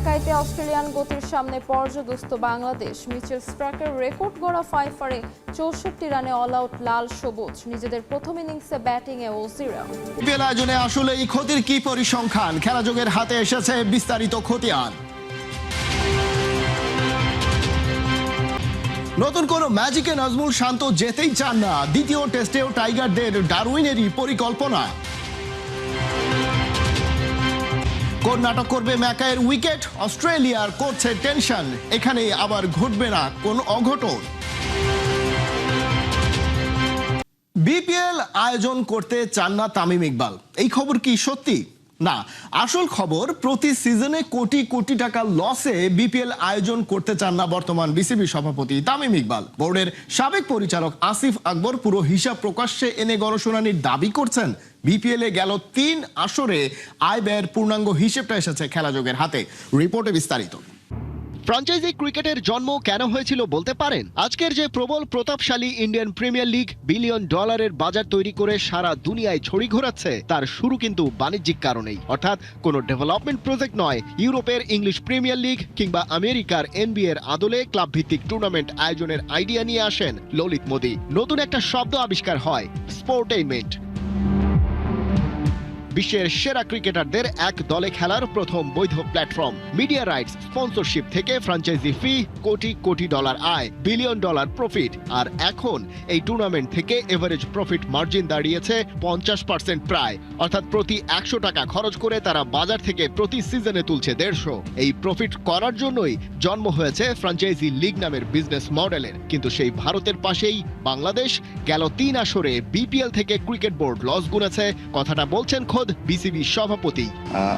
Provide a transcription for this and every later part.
ম্যাকাইতে Australian গতির সামনে পর্যদস্ত Bangladesh. Mitchell স্ট্রাকের record গড়া 5 64 রানে অল আউট লাল সবুজ। নিজেদের প্রথম ইনিংসে ব্যাটিংয়ে ওজিরা। বিপিএল আয়োজনে আসলে এই ক্ষতির কি পরিসংখ্যান? খেলাযোগের হাতে এসেছে বিস্তারিত খতিয়ান। নতুন কোন ম্যাজিকে নাজমুল শান্ত যেতেই চান না। দ্বিতীয় টেস্টেও টাইগারদের ডারউইনেরই পরিকল্পনা। কোন নাটক করবে ম্যাকাইয়ের উইকেট? অস্ট্রেলিয়ার করছে টেনশন। এখানে আবার ঘটবে না কোন অঘটন। বিপিএল আয়োজন করতে চান না তামিম ইকবাল, এই খবর কি সত্যি? না, আসল খবর প্রতি সিজনে কোটি কোটি টাকা লসে বিপিএল আয়োজন করতে চান না বর্তমান বিসিবি সভাপতি তামিম ইকবাল। বোর্ডের সাবেক পরিচালক আসিফ আকবর পুরো হিসাব প্রকাশ্যে এনে গণশুনানির দাবি করছেন। বিপিএল এ গেল 3 আসরে আয় ব্যয়ের পূর্ণাঙ্গ হিসেবটা এসেছে খেলাযোগের হাতে। রিপোর্টে বিস্তারিত। ফ্র্যাঞ্চাইজি ক্রিকেটের জন্ম কেন হয়েছিল বলতে পারেন? আজকের যে প্রবল প্রতাপশালী ইন্ডিয়ান প্রিমিয়ার লিগ বিলিয়ন ডলারের বাজার তৈরি করে সারা দুনিয়ায় ছড়ি ঘোরাচ্ছে, তার শুরু কিন্তু বাণিজ্যিক কারণেই। অর্থাৎ কোনো ডেভেলপমেন্ট প্রজেক্ট নয়। ইউরোপের ইংলিশ প্রিমিয়ার লিগ কিংবা আমেরিকার এনবিএর আদলে ক্লাব ভিত্তিক টুর্নামেন্ট আয়োজনের আইডিয়া নিয়ে আসেন ললিত মোদি। নতুন একটা শব্দ আবিষ্কার হয়, স্পোর্টেইনমেন্ট। বিশ্বের সেরা ক্রিকেটারদের এক দলে খেলার প্রথম বৈধ প্ল্যাটফর্ম। মিডিয়া রাইটস, স্পন্সরশিপ থেকে ফ্র্যাঞ্চাইজি ফি, কোটি কোটি ডলার আয়, বিলিয়ন ডলার প্রফিট। আর এখন এই টুর্নামেন্ট থেকে এভারেজ প্রফিট মার্জিন দাঁড়িয়েছে 50% প্রায়। অর্থাৎ প্রতি 100 টাকা খরচ করে তারা বাজার থেকে প্রতি সিজনে তুলছে 150। এই প্রফিট করার জন্যই জন্ম হয়েছে ফ্র্যাঞ্চাইজি লিগ নামের বিজনেস মডেলের। কিন্তু সেই ভারতের পাশেই বাংলাদেশ। গেল 3 আসরে বিপিএল থেকে ক্রিকেট বোর্ড লস গুনেছে। কথাটা বলছেন বিসিবি সভাপতি।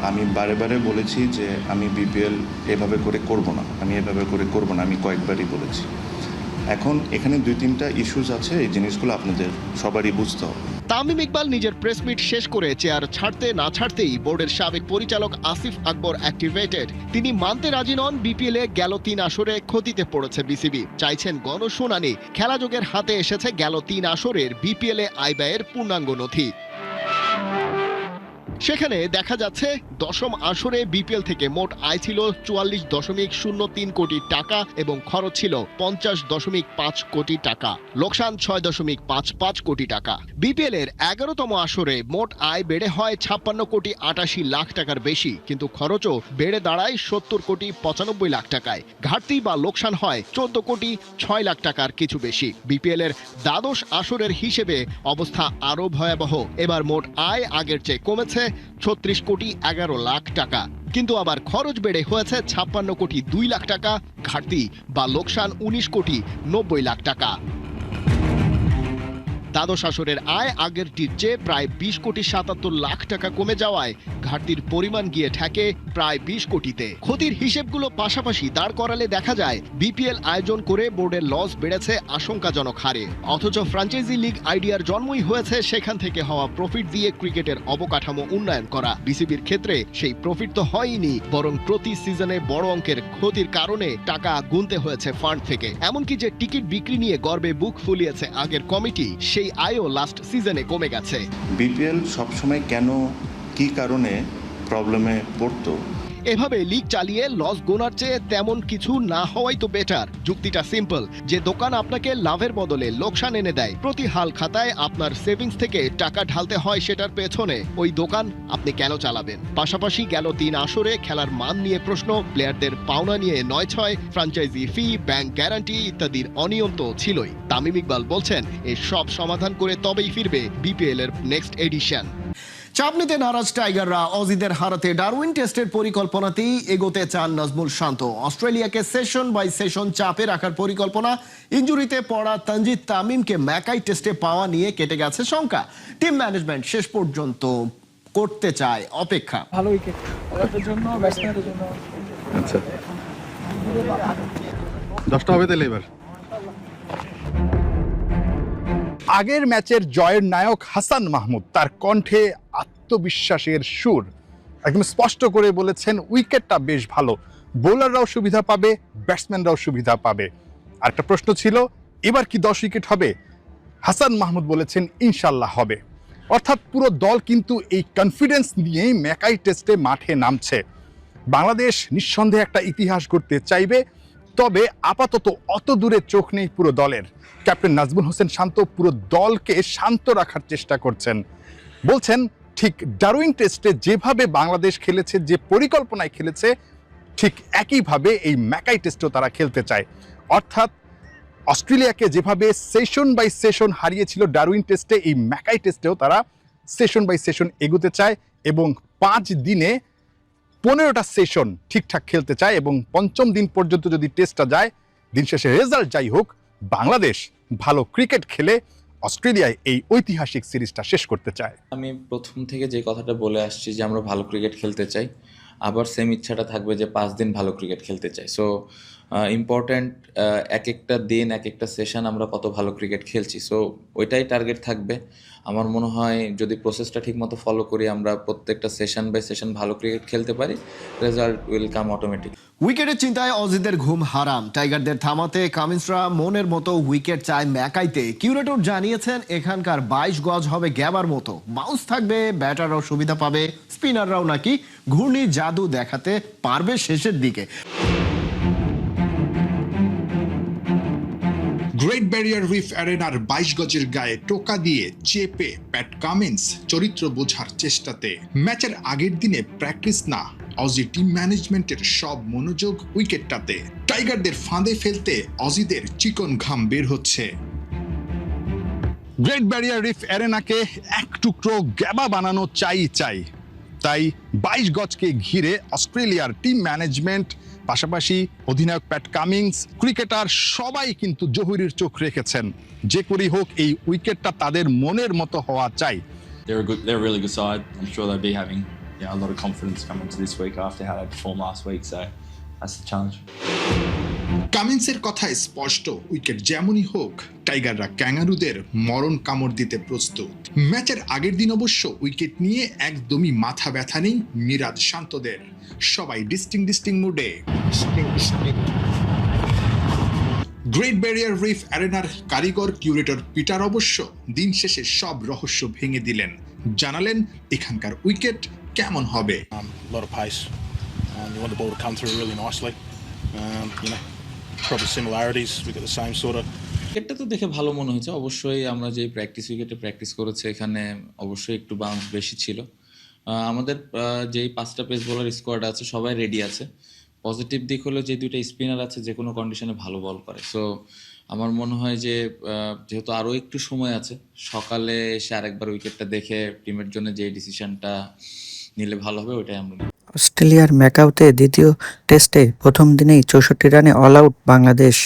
আমি বারে বারে বলেছি যে আমি বিপিএল এভাবে করে করব না, আমি কয়েকবারই বলেছি। এখন এখানে 2-3টা ইস্যুস আছে, এই জিনিসগুলো আপনাদের সবারই বুঝতে হবে। তামিম ইকবাল নিজের প্রেস মিট শেষ করে চেয়ার ছাড়তে না ছাড়তেই বোর্ডের সাবেক পরিচালক আসিফ আকবর অ্যাক্টিভেটেড। তিনি মানতে রাজি নন বিপিএল এ গেল 3 আসরে ক্ষতিতে পড়েছে বিসিবি। চাইছেন গণশুনানি। খেলাযোগের হাতে এসেছে গেল 3 আসরের বিপিএল এ আয় ব্যয়ের পূর্ণাঙ্গ নথি। সেখানে দেখা যাচ্ছে 10ম আসরে বিপিএল থেকে মোট আয় ছিল 44.03 কোটি টাকা এবং খরচ ছিল 50.5 কোটি টাকা। লোকসান 6.55 কোটি টাকা। বিপিএল এর 11তম আসরে মোট আয় বেড়ে হয় 56 কোটি 88 লাখ টাকার বেশি, কিন্তু খরচও বেড়ে দাঁড়ায় 70 কোটি 95 লাখ টাকায়। ঘাটতি বা লোকসান হয় 14 কোটি 6 লাখ টাকার কিছু বেশি। বিপিএল এর দ্বাদশ আসরের হিসেবে অবস্থা আরো ভয়াবহ। এবার মোট আয় আগের চেয়ে কমেছে 36 কোটি 11 লাখ টাকা, কিন্তু আবার খরচ বেড়ে হয়েছে 56 কোটি 2 লাখ টাকা। ঘাটতি বা লোকসান 19 কোটি 90 লাখ টাকা। দ্বাদশ আসরের আয় আগেরটির চেয়ে প্রায় 20 কোটি 77 লাখ টাকা কমে যাওয়ায় ঘাটতির পরিমাণ গিয়ে ঠেকে প্রায় 20 কোটিতে। ক্ষতির হিসেবগুলো পাশাপাশি দাঁড় করালে দেখা যায় বিপিএল আয়োজন করে বোর্ডের লস বেড়েছে আশঙ্কাজনক হারে। অথচ ফ্র্যাঞ্চাইজি লিগ আইডিয়ার জন্মই হয়েছে সেখান থেকে হওয়া প্রফিট দিয়ে ক্রিকেটের অবকাঠামো উন্নয়ন করা। বিসিবির ক্ষেত্রে সেই প্রফিট তো হয়নি, বরং প্রতি সিজনে বড় অঙ্কের ক্ষতির কারণে টাকা গুনতে হয়েছে ফান্ড থেকে। এমনকি যে টিকিট বিক্রি নিয়ে গর্বে বুক ফুলিয়েছে আগের কমিটি, সেই আয়ও লাস্ট সিজনে কমে গেছে। বিপিএল সবসময় কেন, কি কারণে প্রবলেমে পড়তো? এভাবে লিগ চালিয়ে লস গোনার চেয়ে তেমন কিছু না হওয়াই তো বেটার। যুক্তিটা সিম্পল, যে দোকান আপনাকে লাভের বদলে লোকসান এনে দেয়, প্রতি হাল খাতায় আপনার সেভিংস থেকে টাকা ঢালতে হয়, সেটার পেছনে ওই দোকান আপনি কেন চালাবেন? পাশাপাশি গেল 3 আসরে খেলার মান নিয়ে প্রশ্ন, প্লেয়ারদের পাওনা নিয়ে 9-6, ফ্র্যাঞ্চাইজি ফি, ব্যাংক গ্যারান্টি ইত্যাদির অনিয়ম তো ছিলই। তামিম ইকবাল বলছেন এর সব সমাধান করে তবেই ফিরবে বিপিএল এর নেক্সট এডিশন। চাপ নিতে নারাজ টাইগাররা অজিদের হারাতে ডারউইন টেস্টের পরিকল্পনাতেই এগোতে চান নাজমুল শান্ত। অস্ট্রেলিয়াকে সেশন বাই সেশন চাপে রাখার পরিকল্পনা। ইনজুরিতে পড়া তানজিদ তামিমকে ম্যাকাই টেস্টে পাওয়া নিয়ে কেটে গেছে শঙ্কা। টিম ম্যানেজমেন্ট শেষ পর্যন্ত করতে চায় অপেক্ষা। ভালো উইকেট জন্য, ব্যাটসম্যানের জন্য। আচ্ছা, 10টা হবে তাহলে এবার। আগের ম্যাচের জয়ের নায়ক হাসান মাহমুদ তার কণ্ঠে আত্মবিশ্বাসের সুর। একদম স্পষ্ট করে বলেছেন উইকেটটা বেশ ভালো, বোলাররাও সুবিধা পাবে, ব্যাটসম্যানরাও সুবিধা পাবে। আরেকটা প্রশ্ন ছিল এবার কি 10 উইকেট হবে? হাসান মাহমুদ বলেছেন ইনশাল্লাহ হবে। অর্থাৎ পুরো দল কিন্তু এই কনফিডেন্স নিয়েই ম্যাকাই টেস্টে মাঠে নামছে। বাংলাদেশ নিঃসন্দেহে একটা ইতিহাস গড়তে চাইবে, তবে আপাতত অত দূরে চোখ নেই পুরো দলের। ক্যাপ্টেন নাজমুল হোসেন শান্ত পুরো দলকে শান্ত রাখার চেষ্টা করছেন, বলছেন ঠিক ডারউইন টেস্টে যেভাবে বাংলাদেশ খেলেছে, যে পরিকল্পনায় খেলেছে, ঠিক একইভাবে এই ম্যাকাই টেস্টেও তারা খেলতে চায়। অর্থাৎ অস্ট্রেলিয়াকে যেভাবে সেশন বাই সেশন হারিয়েছিল ডারউইন টেস্টে, এই ম্যাকাই টেস্টেও তারা সেশন বাই সেশন এগোতে চায় এবং 5 দিনে 15টা সেশন ঠিকঠাক খেলতে চায় এবং 5ম দিন পর্যন্ত যদি টেস্টটা যায়, দিন শেষে রেজাল্ট যাই হোক, বাংলাদেশ ভালো ক্রিকেট খেলে অস্ট্রেলিয়ায় এই ঐতিহাসিক সিরিজটা শেষ করতে চায়। আমি প্রথম থেকে যে কথাটা বলে আসছি যে আমরা ভালো ক্রিকেট খেলতে চাই, আবার সেম ইচ্ছাটা থাকবে যে 5 দিন ভালো ক্রিকেট খেলতে চাই। সো ইম্পর্ট্যান্ট এক একটা দিন এক একটা সেশন আমরা কত ভালো ক্রিকেট খেলছি, সো ওইটাই টার্গেট থাকবে। আমার মনে হয় যদি প্রসেসটা ঠিকমতো ফলো করি, আমরা প্রত্যেকটা সেশন বাই সেশন ভালো ক্রিকেট খেলতে পারি, রেজাল্ট উইল কাম অটোমেটিক। উইকেটের চিন্তায় অজিদের ঘুম হারাম। টাইগারদের থামাতে কামিন্সরা মনের মতো উইকেট চায় ম্যাকাইতে। কিউরেটর জানিয়েছেন এখানকার 22 গজ হবে গ্যাবার মতো, বাউন্স থাকবে, ব্যাটাররাও সুবিধা পাবে, স্পিনাররাও নাকি ঘূর্ণি জাদু দেখাতে পারবে শেষের দিকে। গ্রেট ব্যারিয়ার রিফ অ্যারেনার 22 গজের গায়ে টোকা দিয়ে চেপে প্যাট কামিন্স চরিত্র বোঝার চেষ্টাতে। ম্যাচের আগের দিনে প্র্যাকটিস না, অজি টিম ম্যানেজমেন্টের সব মনোযোগ উইকেটটাতে। টাইগারদের ফাঁদে ফেলতে অজিদের চিকন ঘাম বের হচ্ছে। গ্রেট ব্যারিয়ার রিফ অ্যারেনাকে এক টুকরো গ্যাবা বানানো চাই। তাই 22 গজকে ঘিরে অস্ট্রেলিয়ার টিম ম্যানেজমেন্ট, পাশাপাশি অধিনায়ক প্যাট কামিন্স, ক্রিকেটার সবাই কিন্তু জহুরির চোখ রেখেছেন। যে করেই হোক এই উইকেটটা তাদের মনের মতো হওয়া চাই। They're a really good side. I'm sure they'll be having a lot of confidence coming into this week after how they performed last week. So that's the challenge. কামিন্সের কথায় স্পষ্ট, উইকেট যেমনই হোক টাইগাররা ক্যাঙ্গারুদের মরণ কামড় দিতে প্রস্তুত। ম্যাচের আগের দিন অবশ্য উইকেট নিয়ে একদমই মাথা ব্যথা নেই মিরাজ শান্তদের। সবাই ডিস্টিং মুডে। গ্রেট ব্যারিয়ার রিফ অ্যারেনার কারিগর কিউরেটর পিটার অবশ্য দিন শেষে সব রহস্য ভেঙে দিলেন, জানালেন এখানকার উইকেট কেমন হবে। A lot of pace. You want the ball to come through really nicely. Probably similarities. We've got the same sort of. উইকেটটা তো দেখে ভালো মনে হয়েছে। অবশ্যই আমরা যে উইকেটে প্র্যাকটিস করেছে, এখানে অবশ্যই একটু বাউন্স বেশি ছিল। আমাদের যেই 5টা পেস বোলার স্কোয়াড আছে সবাই রেডি আছে। পজিটিভ দিক হলো যে 2টা স্পিনার আছে যে কোনো কন্ডিশনে ভালো বল করে। সো আমার মনে হয় যে যেহেতু আরও একটু সময় আছে, সকালে এসে আরেকবার উইকেটটা দেখে টিমের জন্য যে ডিসিশনটা নিলে ভালো হবে ওইটাই আমরা নিই। অস্ট্রেলিয়ার ম্যাকাওতে দ্বিতীয় টেস্টে প্রথম দিনেই 64 রানে অল আউট বাংলাদেশ।